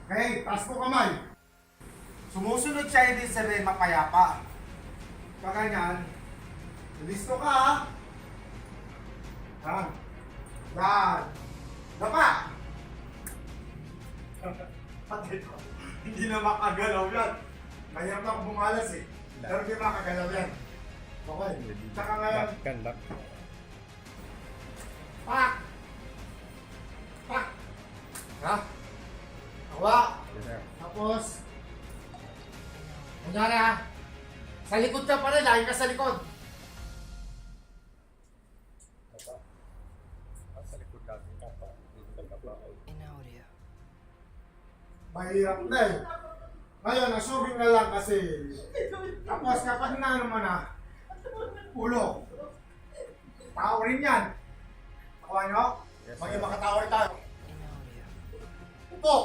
Okay, taas mo kamay. Sumusunod siya, hindi sabihin mapayapa. Pag ganyan, listo ka ha? Yan. Yan. Dapa! Patay ko. Hindi na makagalaw yan. Mahirap lang bumalas eh. Pero hindi makagalaw yan. Okay. Tsaka ngayon. Lock. Pak! Pak! Ha? Hawa! Yes, sir. Tapos, kunyari ha, sa likod ka pa rin, lagi ka sa likod. Sa likod natin pa. In audio. Mahirap na eh. Ngayon, assuming na lang kasi. Tapos kapag naano mo na, ulo. Tao rin yan. Kuha nyo? Yes, Maging sir. makatao rin tayo. In audio. Upo!